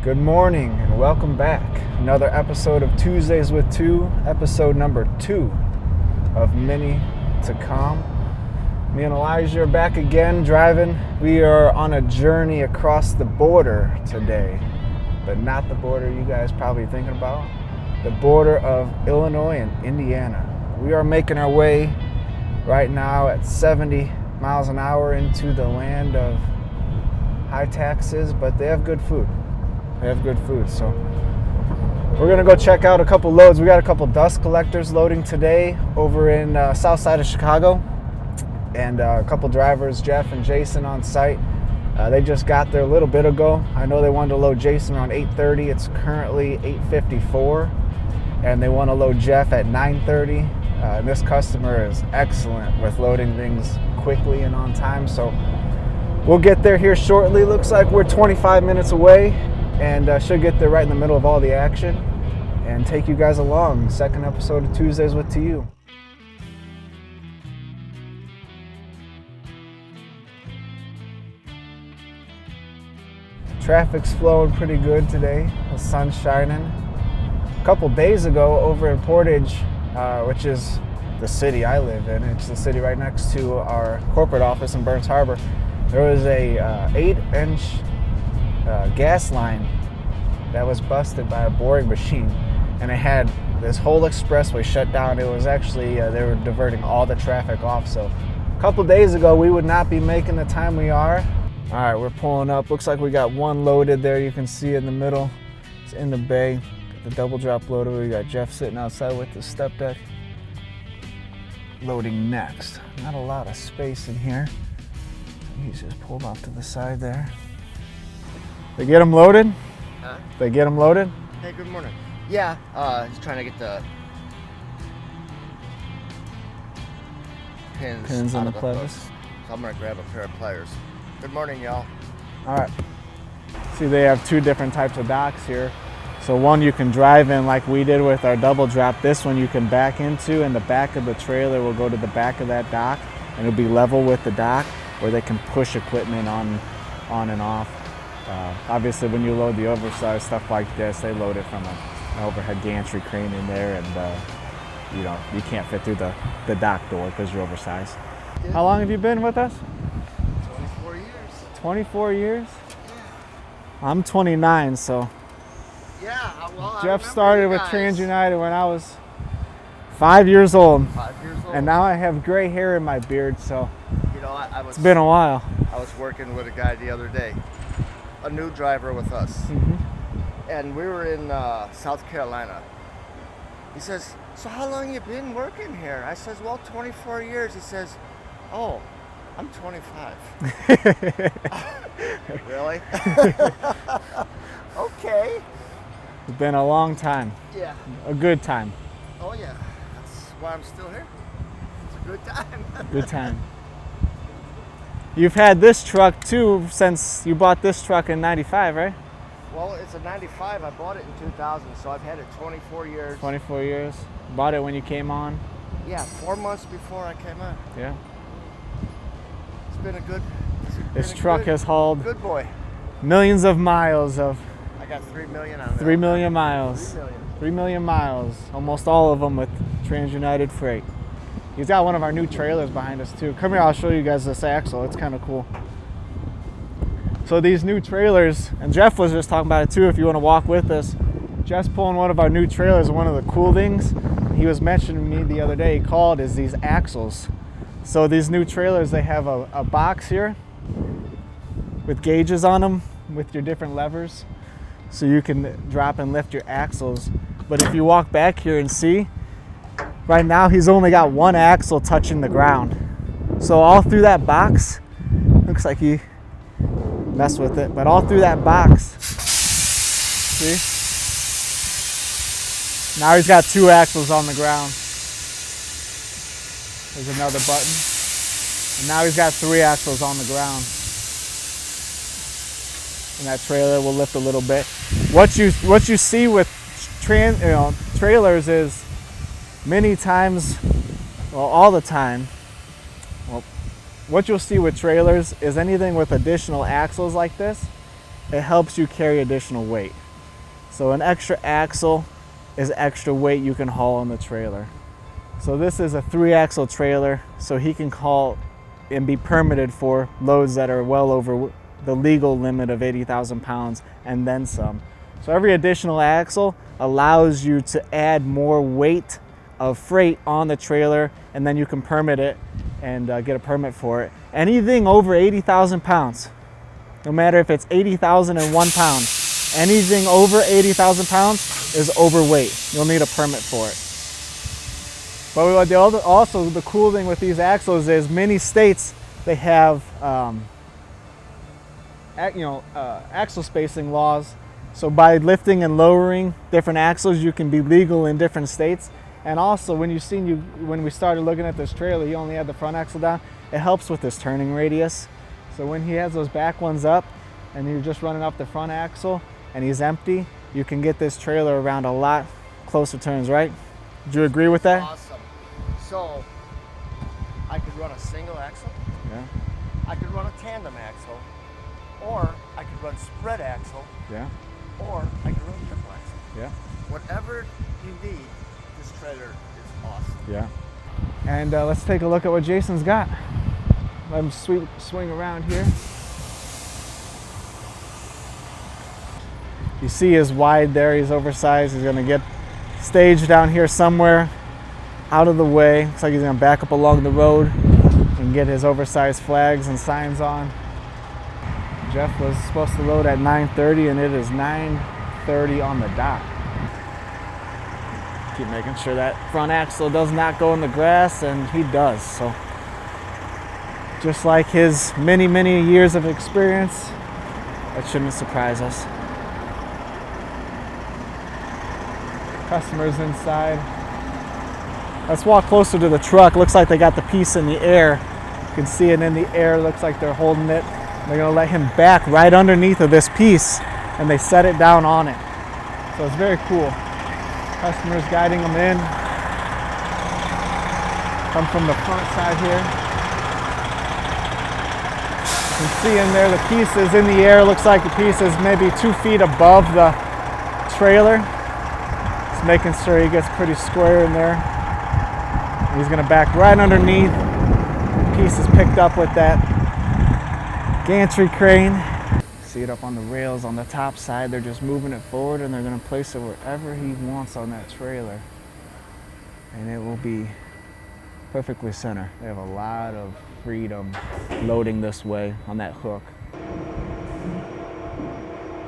Good morning and welcome back. Another episode of Tuesdays with Two, episode number 2 of many to come. Me and Elijah are back again driving. We are on a journey across the border today, but not the border you guys probably thinking about. The border of Illinois and Indiana. We are making our way right now at 70 miles an hour into the land of high taxes, but they have good food. So we're gonna go check out a couple loads. We got a couple dust collectors loading today over in south side of Chicago, and a couple drivers, Jeff and Jason, on site. They just got there a little bit ago. I know they wanted to load Jason around 8:30. It's currently 8:54, and they want to load Jeff at 9:30. This customer is excellent with loading things quickly and on time, so we'll get there here shortly. Looks like we're 25 minutes away, and should get there right in the middle of all the action and take you guys along. Second episode of Tuesdays with TU. Traffic's flowing pretty good today. The sun's shining. A couple days ago over in Portage, which is the city I live in, it's the city right next to our corporate office in Burns Harbor, there was a 8-inch gas line that was busted by a boring machine, and it had this whole expressway shut down. It was actually, they were diverting all the traffic off. So a couple days ago, we would not be making the time we are. All right, we're pulling up. Looks like we got one loaded there. You can see in the middle. It's in the bay. Got the double drop loader. We got Jeff sitting outside with the step deck. Loading next. Not a lot of space in here. He's just pulled off to the side there. They get them loaded? Huh? They get them loaded? Hey, good morning. Yeah, just trying to get the pins on out the of the pliers. hooks. So I'm gonna grab a pair of pliers. Good morning, y'all. All right. See, they have two different types of docks here. So one you can drive in like we did with our double drop. This one you can back into, and the back of the trailer will go to the back of that dock, and it'll be level with the dock, where they can push equipment on and off. Obviously, when you load the oversized stuff like this, they load it from an overhead gantry crane in there, and you can't fit through the dock door because you're oversized. Good. How long have you been with us? 24 years. 24 years? Yeah. I'm 29, so Yeah, well, Jeff started with Trans United when I was 5 years old. 5 years old. And now I have gray hair in my beard, so you know, it's been a while. I was working with a guy the other day, a new driver with us, and we were in South Carolina. He says, "So how long you been working here?" I says, "Well, 24 years." He says, "Oh, I'm 25." Really? Okay. It's been a long time. Yeah. A good time. Oh yeah. That's why I'm still here. It's a good time. Good time. You've had this truck too since you bought this truck in 95, right? Well, it's a 95. I bought it in 2000, so I've had it 24 years. 24 years. Bought it when you came on? Yeah, 4 months before I came on. Yeah. It's been a good. This truck has hauled Good boy. millions of miles of I got 3 million on it. 3 million miles. 3 million. 3 million miles. Almost all of them with Trans United freight. He's got one of our new trailers behind us too. Come here, I'll show you guys this axle. It's kind of cool. So these new trailers, and Jeff was just talking about it too, if you want to walk with us. Jeff's pulling one of our new trailers, and one of the cool things he was mentioning to me the other day, he called, is these axles. So these new trailers, they have a box here with gauges on them with your different levers, so you can drop and lift your axles. But if you walk back here and see, right now he's only got one axle touching the ground. So all through that box, looks like he messed with it, but all through that box, see? Now he's got 2 axles on the ground. There's another button. And now he's got 3 axles on the ground. And that trailer will lift a little bit. What you see with trailers is many times, well, all the time, well, what you'll see with trailers is anything with additional axles like this, it helps you carry additional weight. So an extra axle is extra weight you can haul on the trailer. So this is a 3-axle trailer, so he can haul and be permitted for loads that are well over the legal limit of 80,000 pounds and then some. So every additional axle allows you to add more weight of freight on the trailer, and then you can permit it and get a permit for it. Anything over 80,000 pounds, no matter if it's 80,001 pounds, anything over 80,000 pounds is overweight. You'll need a permit for it. But also the cool thing with these axles is many states, they have axle spacing laws. So by lifting and lowering different axles, you can be legal in different states. And also when we started looking at this trailer, he only had the front axle down. It helps with his turning radius. So when he has those back ones up and you're just running off the front axle and he's empty, you can get this trailer around a lot closer turns, right? Do you agree with that? Awesome. So I could run a single axle. Yeah. I could run a tandem axle, or I could run spread axle. Yeah. Or I could run triple axle. Yeah. Whatever you need, this trailer is awesome. Yeah. And let's take a look at what Jason's got. Let him swing around here. You see his wide there, he's oversized. He's gonna get staged down here somewhere out of the way. Looks like he's gonna back up along the road and get his oversized flags and signs on. Jeff was supposed to load at 9:30 and it is 9:30 on the dot. Keep making sure that front axle does not go in the grass, and he does. So just like his many, many years of experience, that shouldn't surprise us. Customers inside. Let's walk closer to the truck. Looks like they got the piece in the air. You can see it in the air. Looks like they're holding it. They're gonna let him back right underneath of this piece, and they set it down on it. So it's very cool. Customers guiding them in. Come from the front side here. You can see in there the piece is in the air. Looks like the piece is maybe 2 feet above the trailer. Just making sure he gets pretty square in there. He's gonna back right underneath. The piece is picked up with that gantry crane. See it up on the rails on the top side. They're just moving it forward, and they're gonna place it wherever he wants on that trailer. And it will be perfectly center. They have a lot of freedom loading this way on that hook.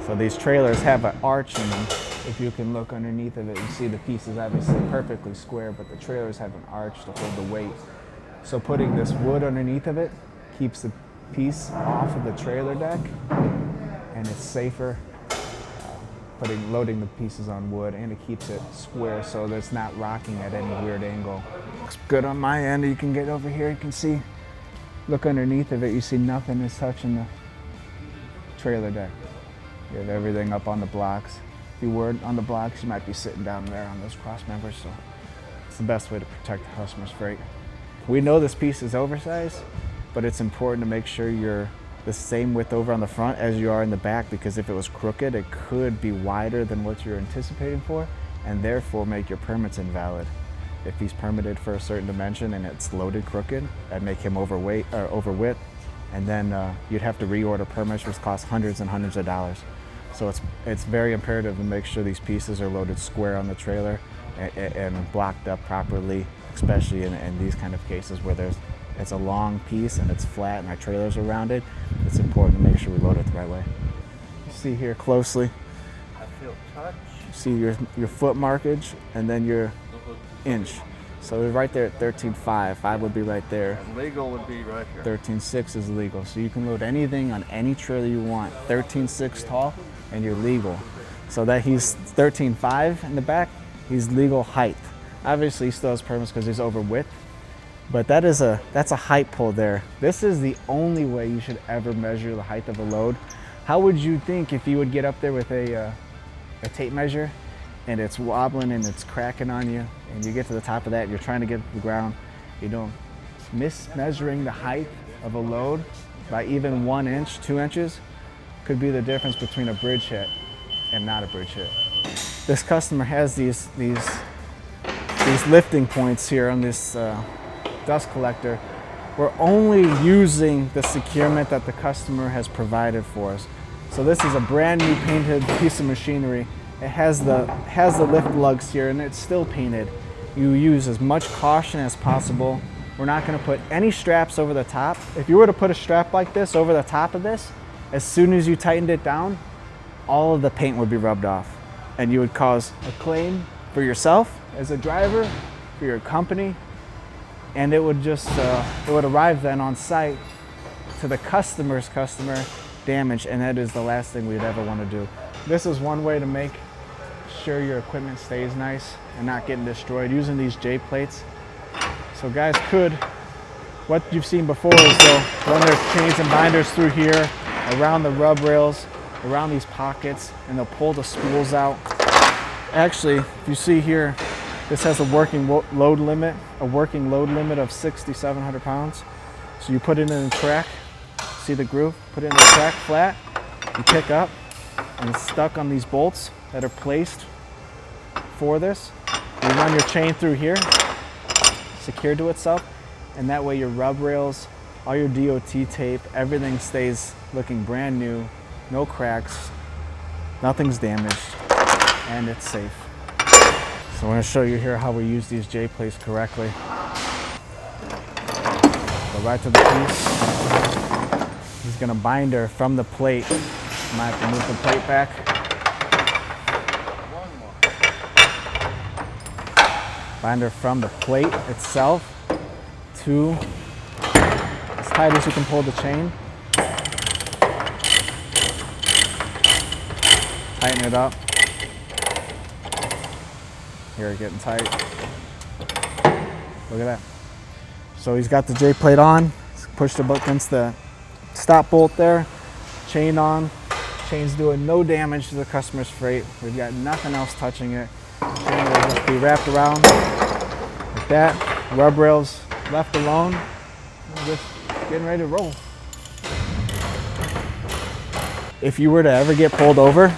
So these trailers have an arch in them. If you can look underneath of it, you see the piece is obviously perfectly square, but the trailers have an arch to hold the weight. So putting this wood underneath of it keeps the piece off of the trailer deck, and it's safer loading the pieces on wood, and it keeps it square so that it's not rocking at any weird angle. Looks good on my end. You can get over here, you can see, look underneath of it, you see nothing is touching the trailer deck. You have everything up on the blocks. If you weren't on the blocks, you might be sitting down there on those cross members, so it's the best way to protect the customer's freight. We know this piece is oversized, but it's important to make sure you're the same width over on the front as you are in the back, because if it was crooked, it could be wider than what you're anticipating for, and therefore make your permits invalid. If he's permitted for a certain dimension and it's loaded crooked, that'd make him overweight or over width, and then you'd have to reorder permits, which cost hundreds and hundreds of dollars. So it's very imperative to make sure these pieces are loaded square on the trailer and blocked up properly, especially in these kind of cases where it's a long piece and it's flat and our trailers are rounded. It's important to make sure we load it the right way. You see here closely, I feel touch. you see your foot markage and then your inch. So we're right there at 13.5. 5 would be right there. And legal would be right here. 13.6 is legal. So you can load anything on any trailer you want. 13.6 tall and you're legal. So that he's 13.5 in the back, he's legal height. Obviously he still has permits because he's over width, but that's a height pull there. This is the only way you should ever measure the height of a load. How would you think if you would get up there with a tape measure and it's wobbling and it's cracking on you, and you get to the top of that and you're trying to get to the ground, mismeasuring the height of a load by even 1 inch, 2 inches could be the difference between a bridge hit and not a bridge hit. This customer has these lifting points here on this dust collector. We're only using the securement that the customer has provided for us. So this is a brand new painted piece of machinery. It has the lift lugs here and it's still painted. You use as much caution as possible. We're not going to put any straps over the top. If you were to put a strap like this over the top of this, as soon as you tightened it down, all of the paint would be rubbed off. And you would cause a claim for yourself as a driver, for your company, and it would just, it would arrive then on site to the customer's customer damaged, and that is the last thing we'd ever want to do. This is one way to make sure your equipment stays nice and not getting destroyed, using these J plates. So guys what you've seen before is they'll run their chains and binders through here, around the rub rails, around these pockets, and they'll pull the spools out. Actually, if you see here, this has a working load limit of 6,700 pounds. So you put it in the track, see the groove, put it in the track flat, you pick up, and it's stuck on these bolts that are placed for this. You run your chain through here, secured to itself, and that way your rub rails, all your DOT tape, everything stays looking brand new, no cracks, nothing's damaged, and it's safe. So I'm going to show you here how we use these J plates correctly. Go right to the piece. He's going to bind her from the plate. Might have to move the plate back. Bind her from the plate itself to as tight as you can pull the chain. Tighten it up. Here, getting tight. Look at that. So he's got the J plate on. He's pushed up against the stop bolt there. Chain on. Chain's doing no damage to the customer's freight. We've got nothing else touching it. Chain will just be wrapped around like that. Rub rails left alone. We're just getting ready to roll. If you were to ever get pulled over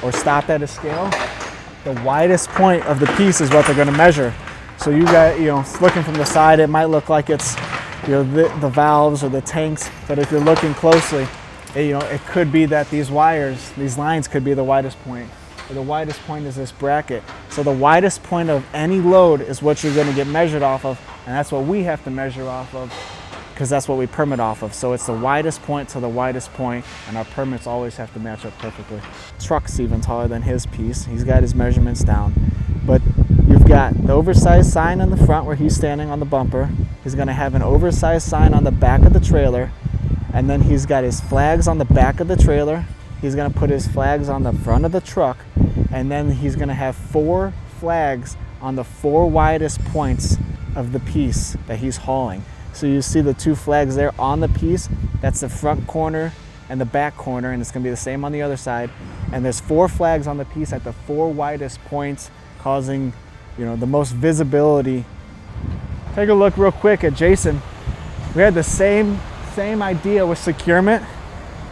or stopped at a scale, the widest point of the piece is what they're going to measure. So you got, looking from the side, it might look like it's, the valves or the tanks, but if you're looking closely, it could be that these wires, these lines could be the widest point. Or the widest point is this bracket. So the widest point of any load is what you're going to get measured off of, and that's what we have to measure off of, because that's what we permit off of. So it's the widest point to the widest point, and our permits always have to match up perfectly. Truck's even taller than his piece. He's got his measurements down. But you've got the oversized sign in the front where he's standing on the bumper. He's gonna have an oversized sign on the back of the trailer, and then he's got his flags on the back of the trailer. He's gonna put his flags on the front of the truck, and then he's gonna have 4 flags on the 4 widest points of the piece that he's hauling. So you see the 2 flags there on the piece. That's the front corner and the back corner, and it's going to be the same on the other side. And there's 4 flags on the piece at the 4 widest points, causing, the most visibility. Take a look real quick at Jason. We had the same idea with securement.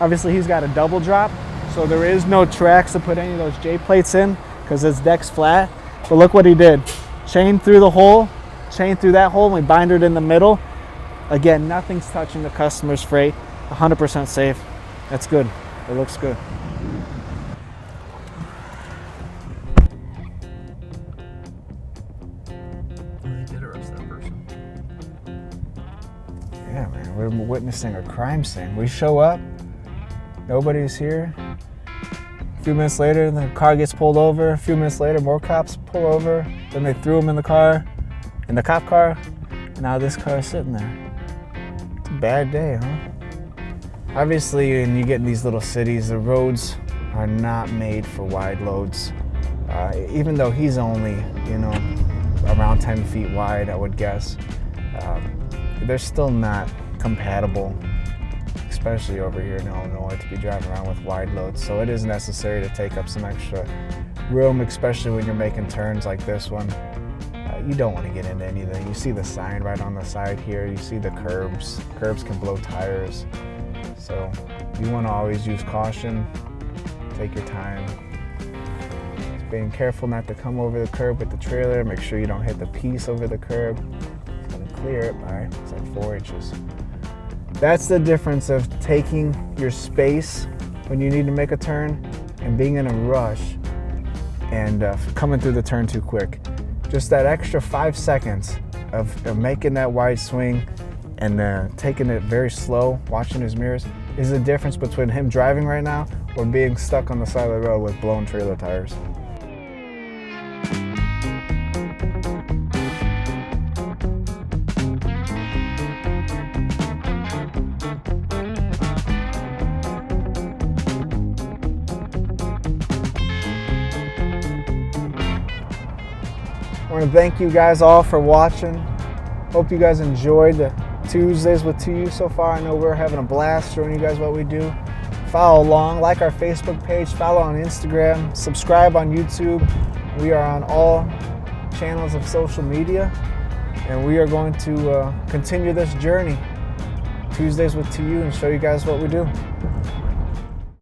Obviously, he's got a double drop, so there is no tracks to put any of those J plates in because his deck's flat. But look what he did. Chain through the hole, chain through that hole, and we bind it in the middle. Again, nothing's touching the customer's freight. 100% safe. That's good. It looks good. They did arrest that person. Yeah, man, we're witnessing a crime scene. We show up, nobody's here. A few minutes later, the car gets pulled over. A few minutes later, more cops pull over. Then they threw him in the cop car, and now this car is sitting there. It's a bad day, huh? Obviously, when you get in these little cities, the roads are not made for wide loads. Even though he's only, around 10 feet wide, I would guess, they're still not compatible, especially over here in Illinois, to be driving around with wide loads. So it is necessary to take up some extra room, especially when you're making turns like this one. You don't want to get into anything. You see the sign right on the side here. You see the curbs. Curbs can blow tires. So You want to always use caution, take your time. Just being careful not to come over the curb with the trailer. Make sure you don't hit the piece over the curb. It's going to clear it by, it's like 4 inches. That's the difference of taking your space when you need to make a turn and being in a rush and coming through the turn too quick. Just that extra 5 seconds of making that wide swing and taking it very slow, watching his mirrors, is the difference between him driving right now or being stuck on the side of the road with blown trailer tires. I want to thank you guys all for watching. Hope you guys enjoyed the Tuesdays with 2U so far. I know we're having a blast showing you guys what we do. Follow along, like our Facebook page, follow on Instagram, subscribe on YouTube. We are on all channels of social media, and we are going to continue this journey, Tuesdays with 2U, and show you guys what we do.